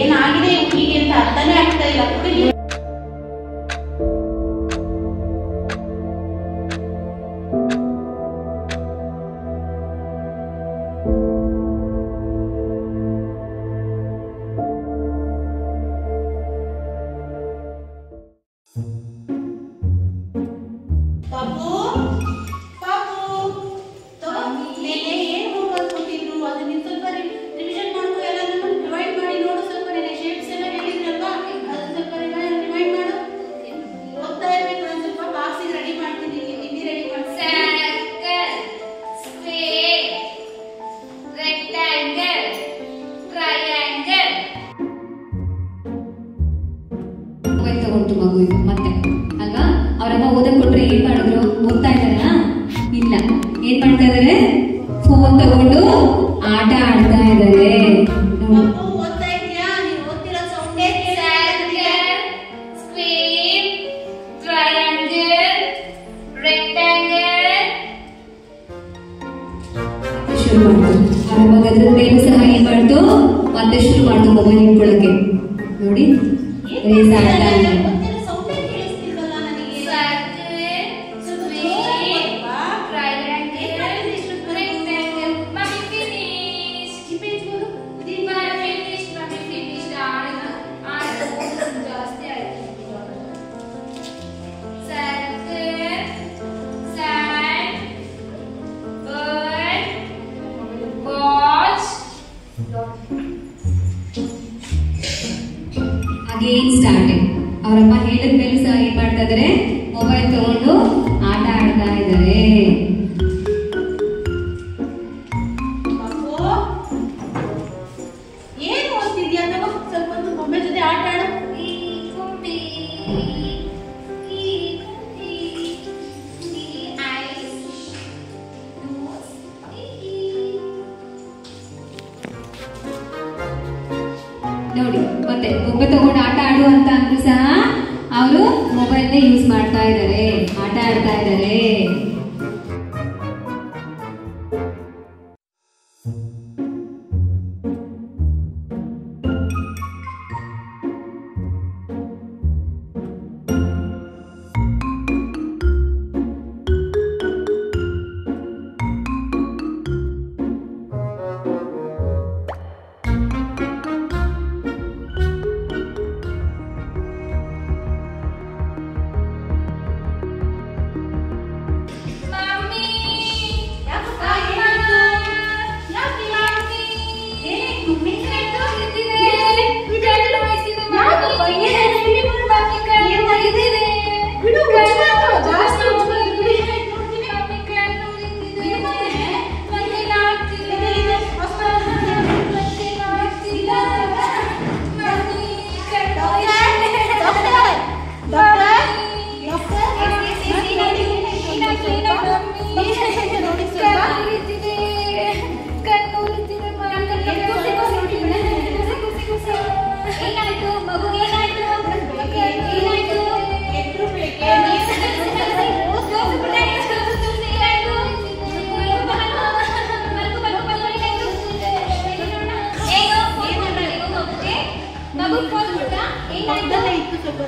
ಏನಾಗಿದೆ ಹುಡುಗಿಗೆ ಅಂತ ಅರ್ಥನೇ ಆಗ್ತಾ ಇಲ್ಲ. ಮಗು ಇದು ಮತ್ತೆ ಅಲ್ವಾ? ಅವರಮ್ಮ ಓದಕ್ ಕೊಟ್ರೆ ಏನ್ ಮಾಡಿದ್ರು? ಓದ್ತಾ ಇದ್ದಾರಾ? ಇಲ್ಲ. ಏನ್ ಮಾಡ್ತಾ ಇದಾರೆ? ಫೋನ್ ತಗೊಂಡು ಆಟ ಆಡ್ತಾ ಇದಾರೆ. ಶುರು ಮಾಡ್ತು. ಅವರಮ್ಮ ಗದ್ರದ ಮೇಲೂ ಸಹ ಏನ್ ಮಾಡ್ತು? ಮತ್ತೆ ಶುರು ಮಾಡ್ತು ಮೊಬೈಲ್ ಇಟ್ಕೊಳಕ್ಕೆ. ನೋಡಿ ರೇಸ್ ಆಡ್ತಾ ಇದ್ದಾರೆ. Again starting. ಅವರಮ್ಮ ಹೇಳಿದ ಮೇಲೆ ಸಹ ಏನ್ ಮಾಡ್ತಾ ಇದಾರೆ? ಮೊಬೈಲ್ ತಗೊಂಡು ಆಟ ಆಡ್ತಾ ಇದ್ದಾರೆ. ಏನು ಓದ್ತಿದ್ಯಾ? ಸ್ವಲ್ಪ ಹೊತ್ತು ಮೊಬೈಲ್ ಜೊತೆ ಆಟ ಆಡು. ನೋಡಿ ಮತ್ತೆ ಮೊಬೈಲ್ ತಗೊಂಡು ಆಟ ಆಡು ಅಂತ ಅಂದ್ರೂ ಸಹ ಅವರು ಮೊಬೈಲ್ನೇ ಯೂಸ್ ಮಾಡ್ತಾ ಇದ್ದಾರೆ, ಆಟ ಆಡ್ತಾ ಇದ್ದಾರೆ.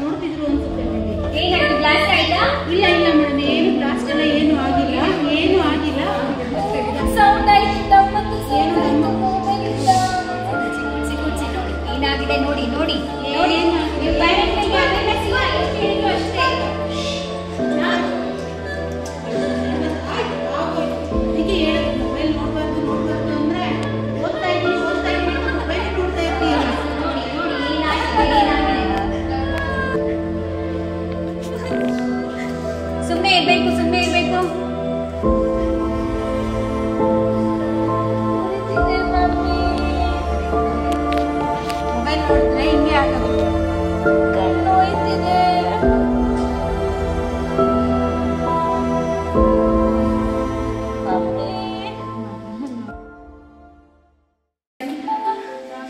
ನೋಡ್ತಿದ್ರು ಅನ್ಸುತ್ತೆ. ಏನಾಯ್ತು? ಬ್ಲಾಸ್ಟ್ ಆಯ್ತಾ? ಇಲ್ಲ ಇಲ್ಲ ಮೇಡಮ್, ಏನು ಬ್ಲಾಸ್ಟ್ ಎಲ್ಲ ಏನು ಆಗಿಲ್ಲ, ಏನು ಆಗಿಲ್ಲ. ಸೌಂಡ್ ಆಯ್ತು ಮತ್ತು ಏನಾಗಿದೆ ನೋಡಿ ನೋಡಿ ನೋಡಿ. ಮೊಬೈಲ್ ನೋಡ್ಬಾರ್ದು ನೋಡ್ಬಾರ್ದು ಅಂದ್ರೆ ಓದ್ತಾ ಇದ್ದೀನಿ ಮೊಬೈಲ್ ನೋಡ್ತಾ ಇರ್ತೀಯಲ್ಲ. ಸುಮ್ಮನೆ ಇರ್ಬೇಕು, ಸುಮ್ಮನೆ ಇರ್ಬೇಕು. ಮೊಬೈಲ್ ನೋಡಿದ್ರೆ ಹಿಂಗೆ ಆಗೋದು. ಕಣ್ಣು ಹೋಯ್ತಿದೆ.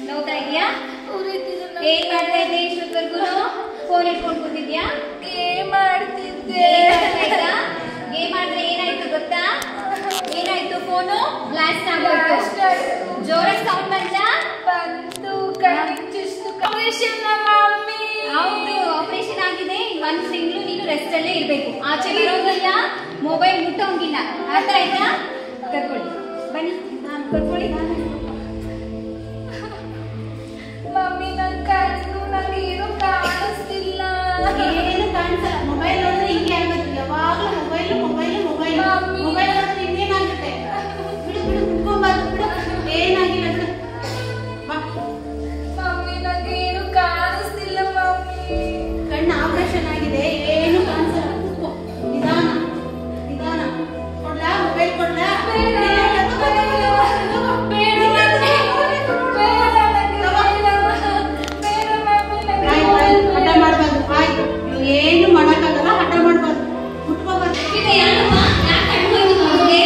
ನೋಡ್ತಾ ಇದೀಯಾ? ಏನ್ ಮಾಡ್ತಾ ಇದ್ದೆ ಇಷ್ಟೊತ್ತವರೆಗೂ? ಫೋನ್ ಇಟ್ಕೊಂಡು ಕೂತಿದ್ಯಾ? ಗೇಮ್ ಆಡ್ತಿದ್ದೆ. ಗೇಮ್ ಆಡಿದ್ರೆ ಏನಾಯ್ತು ಗೊತ್ತಾ? ಏನಾಯ್ತು? ಫೋನು ಬ್ಲಾಸ್ಟ್ ಆಗೋಯ್ತು. ಜೋರಾಗಿ ಸೌಂಡ್ ಬಂತಾ? ಬಂತು, ಕಣ್ಣಿಗೆ ಚುಚ್ಚು ಡೆಸ್ಕ್ ಅಲ್ಲೇ ಇರ್ಬೇಕು. ಆಚೆ ಇರೋಂಗಿಲ್ಲ, ಮೊಬೈಲ್ ಮುಟ್ಟೋಂಗಿಲ್ಲ. ಅರ್ಥ ಆಯ್ತಾ? ಕರ್ಕೊಳ್ಳಿ, ಬನ್ನಿ, ಕರ್ಕೊಳ್ಳಿ. ಮಮ್ಮಿ ನನ್ ಕಣ್ಣು ನಂಗೆ ಏನು ಕಾಣಿಸ್ತಿಲ್ಲ. ಏನು ಕಾಣಿಸಲ್ಲ. ಮೊಬೈಲ್ ನೋಡಿದ್ರೆ ಹಿಂಗೆ ಆಗುತ್ತೆ. ಯಾವಾಗಲೂ ಮೊಬೈಲ್ ಮೊಬೈಲ್ ಮೊಬೈಲ್ ಮೊಬೈಲ್ ನೋಡಿದ್ರೆ ಹಿಂಗೇನಾಗುತ್ತೆ. ಬಿಡು ಬಿಡು ಕುತ್ಕೊಂಬಾರ್ದು ಬಿಡು. ಏನಾಗಿಲ್ಲ ಬಿಡು. ಬಾ. ಮಮ್ಮಿ ನಂಗೆ ಏನು ಕಾಣಿಸ್ತಿಲ್ಲ ಮಮ್ಮಿ. ಕಣ್ಣು ಆಪರೇಷನ್ ಆಗಿದೆ, ಏನು ಕಾಣಿಸಲ್ಲ. ಕೂತ್ಕೋ, ನಿಧಾನ ನಿಧಾನ. ಕೊಡ್ಲಾ ಮೊಬೈಲ್ ಕೊಡ್ಲಾ? ಬೇಡ, ಹಠ ಮಾಡ್ಬಾರ್ದು. ಆಯ್ತು, ಏನು ಮಾಡಕ್ಕಾಗಲ್ಲ, ಹಠ ಮಾಡ್ಬಾರ್ದು. ಕುತ್ಕೋಬಾರ್ದು. ಇದು ಯಾಕಮ್ಮ? ಯಾಕೆ ಕಣ್ಣು ಹೋಯ್ತು ಮಗುಗೆ?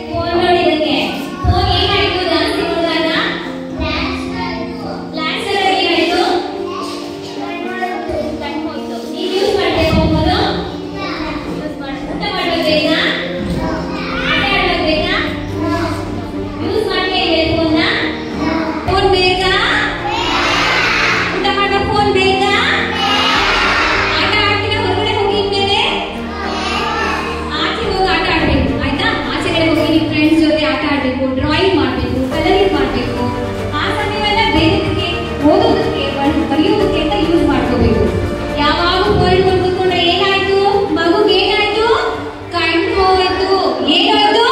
ಫೋನ್ ನೋಡಿದಕ್ಕೆ. ಫೋನ್ ಏನಾಯ್ತು? ಜಾಸ್ತಿ ನೋಡಿದಾಗ ಫ್ಲಾಶ್ ಏನಾಯ್ತು? ಕಣ್ಣು ಹೋಯ್ತು. ನೀವು ಯೂಸ್ ಮಾಡ್ಬೇಕು ಫೋನು? ಯೂಸ್ ಮಾಡಿ. ಊಟ ಮಾಡೋದು ಬೇಗ? ಆಟ ಆಡೋದು ಬೇಗ? ಯೂಸ್ ಮಾಡ್ಬೇಕು ಫೋನ್ನ? ಫೋನ್ ಬೇಕಾ? ಊಟ ಮಾಡೋ ಫೋನ್ ಬೇಕಾ? ಆಟ ಆಡ್ತೀರಾ? ಹೊರಗಡೆ ಹೋಗಿ ಇನ್ಮೇಲೆ ಆಚೆ ಹೋಗಿ ಆಟ ಆಡ್ಬೇಕು, ಆಯ್ತಾ? ಆಚೆಗಡೆ ಹೋಗಿ ನಿಮ್ಮ ಫ್ರೆಂಡ್ಸ್ ಜೊತೆ ಆಟ ಆಡ್ಬೇಕು, ಡ್ರಾಯಿಂಗ್ ಮಾಡ್ಬೇಕು, ಕಲರಿಂಗ್ ಮಾಡ್ಬೇಕು. ಆ ಸಮಯವೆಲ್ಲ ಬೇರೆದಕ್ಕೆ, ಓದೋದಕ್ಕೆ, ಬರೆಯೋದಕ್ಕೆ ಅಂತ ಯೂಸ್ ಮಾಡ್ಕೋಬೇಕು. ಯಾವಾಗ ಫೋನ್ ಹಿಡ್ಕೊಂಡು ಕೂತ್ಕೊಂಡ್ರೆ ಏನಾಯ್ತು? ಮಗುಗೆ ಏನಾಯ್ತು? ಕಣ್ಣು ಹೋಯ್ತು. ಏನಾಯ್ತು?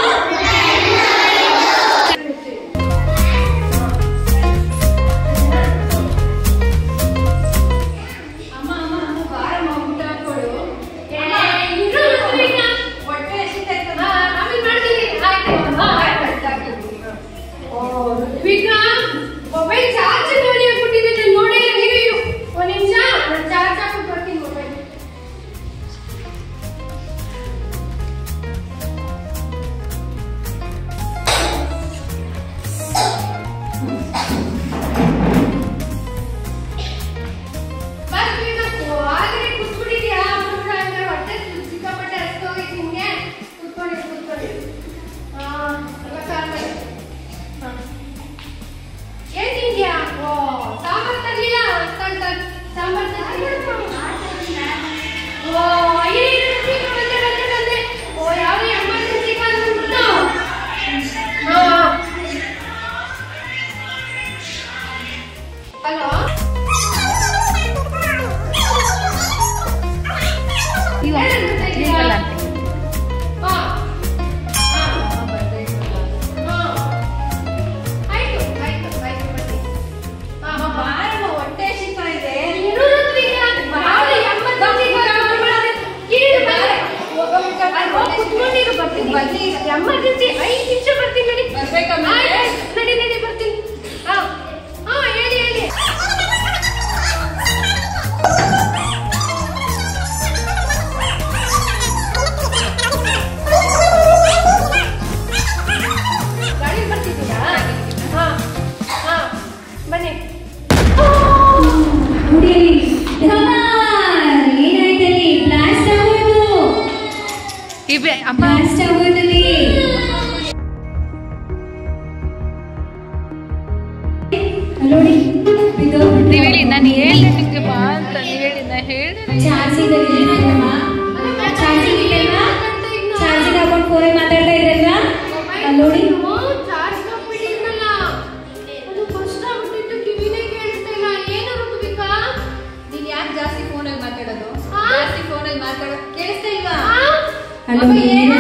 ಅಮ್ಮ ಅಮ್ಮ ಅಮ್ಮ ಬಾರಮ್ಮ ಊಟ ಕೊಡು. ಹೊಟ್ಟೆ ಹಸಿತೈತೆ. ಆಮೇಲೆ ಮಾಡ್ತೀನಿ. ಆಯ್ತು ಋತ್ವಿಕಾ, ಮೊಬೈಲ್ ಚಾರ್ಜ್ ನೋಡಿ ಹಾಕ್ಬಿಟ್ಟಿದೆ. ನಾನು ನೋಡಿಲ್ಲ. ನೀನು ಇರು ಒಂದ್ ನಿಮಿಷ, ನಾನು ಚಾರ್ಜ್ ಹಾಕ್ಬಿಟ್ಟು ಬರ್ತೀನಿ ಮೊಬೈಲ್. ಆಗಲೇ ಕುತ್ಬಿಟ್ಟಿದ್ಯಾ? ಹೊಟ್ಟೆ ಸಿಕ್ಕಾಪಟ್ಟೆ ಹಸ್ದೋಗೈತಿ ನಿಮ್ಗೆ. ಕುತ್ಕೊಳ್ಳಿ ಕುತ್ಕೊಳ್ಳಿ. ಎಲ್ಲ ಕಾರಣ ಏನ್ ತಿಂದ್ಯಾ? ಓ, ಸಾಂಬಾರ್ ತರ್ಲಿಲ್ಲ? ಸಾಂಬಾರ್ ಓ, ಬಂದೆ. ಓ, ಯಾವ್ದು ಎಮರ್ಜೆನ್ಸಿ ಕಾಲ್ ಬಂದ್ಬಿಟ್ಟು. ಹಲೋ, ಹೊಟ್ಟೆ ಹಸಿತಾ ಇದೆ. ಎಮರ್ಜೆನ್ಸಿ 5 ನಿಮಿಷ ಬರ್ತೀನಿ. ನಡಿ ಬರ್ಬೇಕಮ್ಮ. ನಡಿ ನಡಿ ಬರ್ತೀನಿ. ಹೇಳಿ ಹೇಳಿ. ಗಾಡಿ ಬರ್ತಿದ್ದೀರಾ? ಬನ್ನಿ. ಹುಡುಗಿ ಏನಾಯ್ತಲ್ಲಿ? ಬ್ಲಾಸ್ಟ್ ಆಗೋಯ್ತು. ಬ್ಲಾಸ್ಟ್ ಆಗೋಯ್ತಲ್ಲಿ. ನೋಡಿ ನೀವ್ ಹೇಳಿ, ನಾನು ಹೇಳ್ದೆ ನಿಮ್ಗೆ ಬಾ ಅಂತ. ನೀವ್ ಹೇಳಿ, ನಾ ಹೇಳ್ದೆ. ಚಾರ್ಜಿಂಗ್ ಇದೆಯಲ್ವಾ? ಚಾರ್ಜಿಂಗ್ ಹಾಕೊಂಡು ಫೋನ್ ಮಾತಾಡ್ತಾ ಇದ್ರಲ್ವಾ? ನೋಡಿ ಚಾರ್ಜ್ ಹಾಕ್ಬಿಟ್ಟಿದ್ನಲ್ಲ, ಅದು ಫಸ್ಟ್ ಆಗ್ಬಿಟ್ಟಿತ್ತು. ಕಿವಿನೇ ಕೇಳಿಸ್ತಾ ಇಲ್ಲ. ಏನು ಋತ್ವಿಕಾ? ನೀನ್ ಯಾಕೆ ಜಾಸ್ತಿ ಫೋನಲ್ಲಿ ಮಾತಾಡೋದು? ಆ? ಜಾಸ್ತಿ ಫೋನಲ್ಲಿ ಮಾತಾಡೋದು ಕೇಳಿಸ್ತಾ ಇಲ್ವಾ? ಅಮ್ಮ, ಅಮ್ಮ, ಏನು?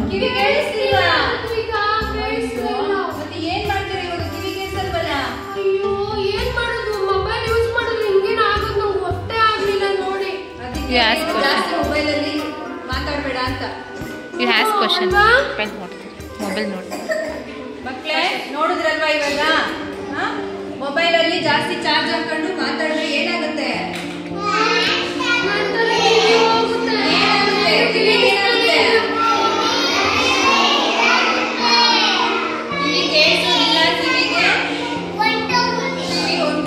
ಕಿವಿ ಕೇಳಿಸ್ತಿಲ್ವಾ? ಋತ್ವಿಕಾ, ಕೇಳಿಸ್ತಾ ಇಲ್ಲ. ಮತ್ತೆ ಏನ್ ಮಾಡ್ತೀರಿ ಇವಾಗ? ಕಿವಿ ಕೇಳಿಸಲ್ವಲ್ಲ? ಅಯ್ಯೋ, ಏನ್ ಮಾಡೋದು? ಮೊಬೈಲ್ ಯೂಸ್ ಮಾಡಿದ್ರೆ ಹಿಂಗೇನ ಆಗೋದು? ನಂಗೆ ಗೊತ್ತೇ ಆಗ್ಲಿಲ್ಲ ನೋಡಿ. ಅದಕ್ಕೆ ಜಾಸ್ತಿ ಮೊಬೈಲ್ ಅಲ್ಲಿ ಮಾತಾಡ್ಬೇಡ ಅಂತ. You ask question. ಅಲ್ವಾ? ಮೊಬೈಲ್ ನೋಡಿ. ಮಕ್ಳೇ ನೋಡಿದ್ರಲ್ವಾ ಇವಾಗ? ಮೊಬೈಲ್ ಅಲ್ಲಿ ಜಾಸ್ತಿ ಚಾರ್ಜ್ ಹಾಕೊಂಡು ಮಾತಾಡಿದ್ರೆ ಏನಾಗುತ್ತೆ? ನನ್ ತಲೆ ಕಿವಿ ಹೋಗುತ್ತೆ. ಏನಾಗುತ್ತೆ? ಕಿವಿಗೆ ಏನಾಗುತ್ತೆ? ಕಿವಿ ಕೇಳಿಸೋದಿಲ್ಲ.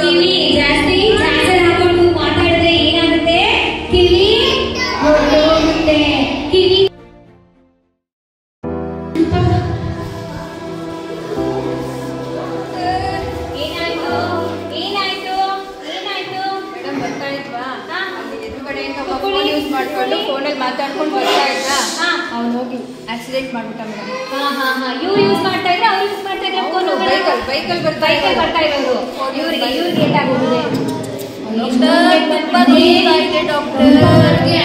ಕಿವಿ ಜಾಸ್ತಿ ಚಾರ್ಜರ್ ಹಾಕೊಂಡು ಮಾತಾಡಿದ್ರೆ ಏನಾಗುತ್ತೆ? ಕಿವಿ ಹೊರಟೋಗುತ್ತೆ. ಕಿವಿ ಏನಾಯ್ತು? ಏನಾಯ್ತು? ಹೋಗಿ ಆಕ್ಸಿಡೆಂಟ್ ಮಾಡ್ಬಿಟ್ಟ ಮೇಡಮ್. ಇವ್ರು ಯೂಸ್ ಮಾಡ್ತಾ ಇದ್ರೆ ಅವ್ರು ಯೂಸ್ ಮಾಡ್ತಾ ಇದ್ರೆ ಫೋನ್ ಬೈಕಲ್ಲಿ ಬರ್ತಾ ಇರೋರು ಇವ್ರಿಗೆ ಏಟಾಗೋಗಿದೆ. ತುಂಬಾ ಇದೆ ಡಾಕ್ಟರ್,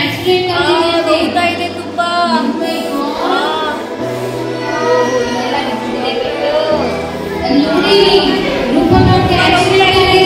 ಆಕ್ಸಿಡೆಂಟ್ ಆಗ್ತಾ ಇದೆ ತುಂಬಾ. ನೋಡಿ ರೂಪಕ್ಕೆ ಆಕ್ಸಿಡೆಂಟ್ ಆಗಿದೆ.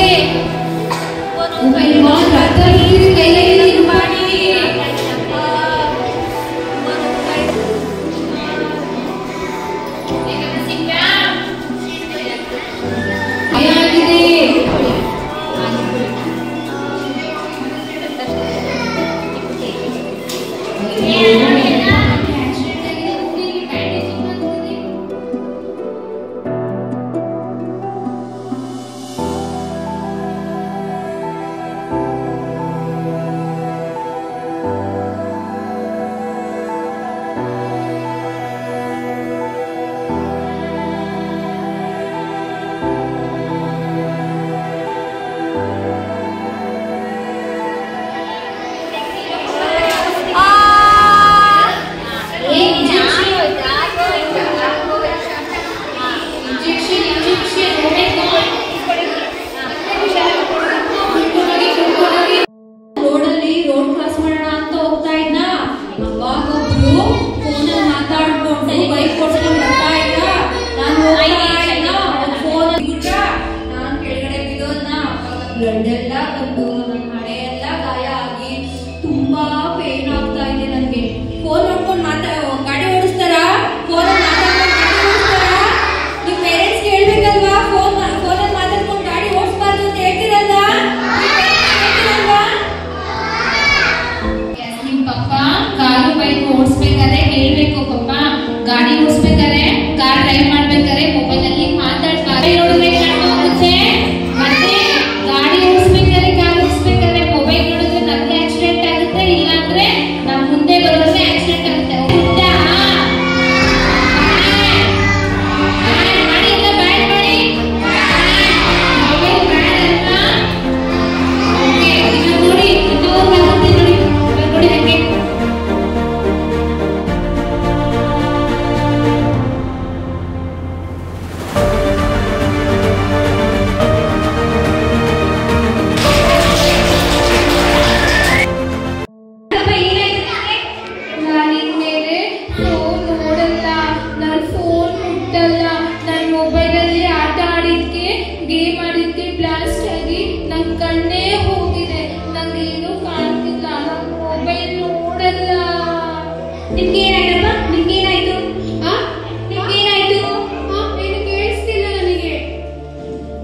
ಬ್ಲಡ್ ಎಲ್ಲ ಬಂದು ನನ್ನ ಹಣೆ ಎಲ್ಲ ಗಾಯ ಆಗಿ ತುಂಬಾ ಪೇನ್ ಆಗ್ತಾ ಇದೆ ನನಗೆ. ಫೋನ್ ನೋಡ್ಕೊಂಡು ಗಾಡಿ ಓಡಿಸ್ತಾರಾ? ಫೋನ್ ನಿಮ್ ಪೇರೆಂಟ್ಸ್ ಹೇಳ್ಬೇಕಲ್ವಾ? ಫೋನಲ್ಲಿ ಮಾತಾಡ್ಕೊಂಡು ಗಾಡಿ ಓಡಿಸಬಾರ್ದು ಅಂತ ಹೇಳ್ತಿರಲ್ಲ? ನಿಮ್ ಪಪ್ಪ ಕಾರು ಬೈಕ್ ಓಡಿಸ್ಬೇಕಾದ್ರೆ ಹೇಳ್ಬೇಕು. ಪಪ್ಪ ಗಾಡಿ ಓಡಿಸ್ಬೇಕಾದ್ರೆ ಕಾರ್ ಡ್ರೈವ್ ಮಾಡ್ಬೇಕಾದ್ರೆ ಮೊಬೈಲ್ ಅಲ್ಲಿ ಮಾತಾಡ್ತಾರೆ ನೋಡುತ್ತೆ. ಮತ್ತೆ ಗಾಡಿ ಓಡಿಸ್ಬೇಕಾದ್ರೆ ಕಾರ್ ಓಡಿಸ್ಬೇಕಾದ್ರೆ ಮೊಬೈಲ್ ನೋಡಿದ್ರೆ ನಮ್ಗೆ ಆಕ್ಸಿಡೆಂಟ್ ಆಗುತ್ತೆ, ಇಲ್ಲಾಂದ್ರೆ ನಮ್ ಮುಂದೆ ಬರೋರಿಗೆ ಆಕ್ಸಿಡೆಂಟ್ ಆಗುತ್ತೆ. ಮಾಡಿ ಎಲ್ಲ ಬ್ಯಾಡ್ ಮಾಡಿ ಮೊಬೈಲ್ ಬ್ಯಾಡ್ ಅಲ್ವಾ? ಓಕೆ, ಈಗ ನೋಡಿ ಇನ್ನೊಂದು ನೋಡಿ ಹಂಗೆ ಗೇಮ್ ಆಡಿದ್ಕೆ ಬ್ಲಾಸ್ಟ್ ಆಗಿ ನನ್ನ ಕಣ್ಣೇ ಹೋಗಿದೆ. ನಂಗೆ ಏನು ಕಾಣ್ತಿಲ್ಲ, ನಾನು ಮೊಬೈಲ್ ನೋಡಲ್ಲ. ನಿಮ್ಗೆ ಏನಾಯ್ತಪ್ಪ? ನಿಮ್ಗೆ ಏನಾಯ್ತು? ನಿಮ್ಗೇನಾಯ್ತು? ಏನು ಕೇಳಿಸ್ತಿಲ್ಲ ನನಗೆ.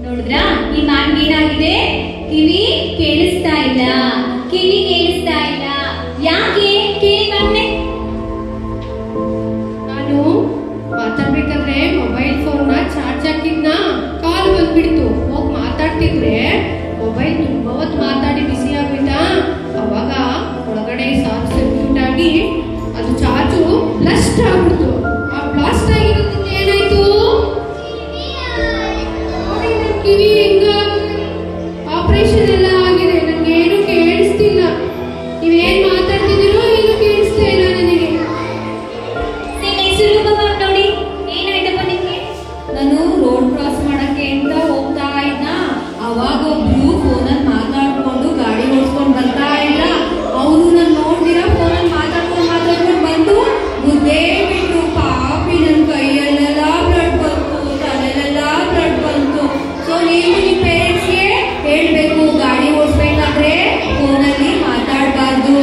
ನೋಡಿದ್ರಾ ಈ ಮ್ಯಾಮ್ ಏನಾಗಿದೆ? ಕಿವಿ ಕೇಳಿಸ್ತಾ ಇಲ್ಲ, ಕಿವಿ ಕೇಳಿಸ್ತಾ ಇಲ್ಲ. ಯಾಕೆ ಕೇಳಿ ಮ್ಯಾಮ್ನೆ? ನಾನು ಮಾತಾಡ್ಬೇಕಾದ್ರೆ ಮೊಬೈಲ್ ಫೋನ್ ಚಾರ್ಜ್ ಹಾಕಿದ್ನ, ಕಾಲ್ ಬಂದ್ಬಿಡ್ತು. ಹೋಗಿ ಮಾತಾಡ್ತಿದ್ರೆ ಮೊಬೈಲ್ ತುಂಬಾ ಹೊತ್ತು ಮಾತಾಡಿ ಬಿಸಿ ಆಗ್ಬಿಟ್ಟ. ಅವಾಗ ಒಳಗಡೆ ಸರ್ಕ್ಯೂಟ್ ಆಗಿ ಅದು ಚಾರ್ಜು ಬ್ಲಾಸ್ಟ್ ಆಗ್ಬಿಡ್ತು. ಆ ಬ್ಲಾಸ್ಟ್ ಆಗಿರೋದ್ರಿಂದ ಏನಾಯ್ತು? ಕಿವಿ ಹಿಂಗ ಆಪರೇಷನ್ ಎಲ್ಲ ಆಗಿದೆ. ನಂಗೆ ಏನು ಕೇಳಿಸ್ತಿಲ್ಲ. ನೀವೇನ್ ಮಾತಾಡ್ತಿದ್ದೀರೋ ಏನು ಕೇಳಿಸ್ತಾ ಇಲ್ಲ ನನಗೆ. ನೋಡಿ ಏನಾಯ್ತಪ್ಪ ನಿಮ್ಗೆ? ನಾನು ರೋಡ್ ಕ್ರಾಸ್ ಮಾಡಕ್ಕೆ ಅಂತ ಹೋಗ್ತಾ ಇದ್ದ. ಅವಾಗ ಒಬ್ರು ಫೋನಲ್ಲಿ ಮಾತಾಡ್ಕೊಂಡು ಗಾಡಿ ಓಡಿಸ್ಕೊಂಡು ಬರ್ತಾ ಇಲ್ಲ. ಅವರು ನಾನು ನೋಡ್ದಿರ ಫೋನಲ್ಲಿ ಮಾತಾಡ್ಕೊಂಡು ಬಂದು ಮುದ್ದೆ ಬಿಟ್ಟು ಪಾಪಿ ನನ್ನ ಕೈಯಲ್ಲೆಲ್ಲ ಬ್ಲಡ್ ಬಂತು, ತಲೆಲೆಲ್ಲ ಬ್ಲಡ್ ಬಂತು. ಸೊ ನೀವು ನಿಮ್ಮ ಪೇರೆಂಟ್ಸ್ಗೆ ಹೇಳ್ಬೇಕು, ಗಾಡಿ ಓಡಿಸ್ಬೇಕಾದ್ರೆ ಫೋನಲ್ಲಿ ಮಾತಾಡಬಾರ್ದು.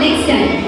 Next time.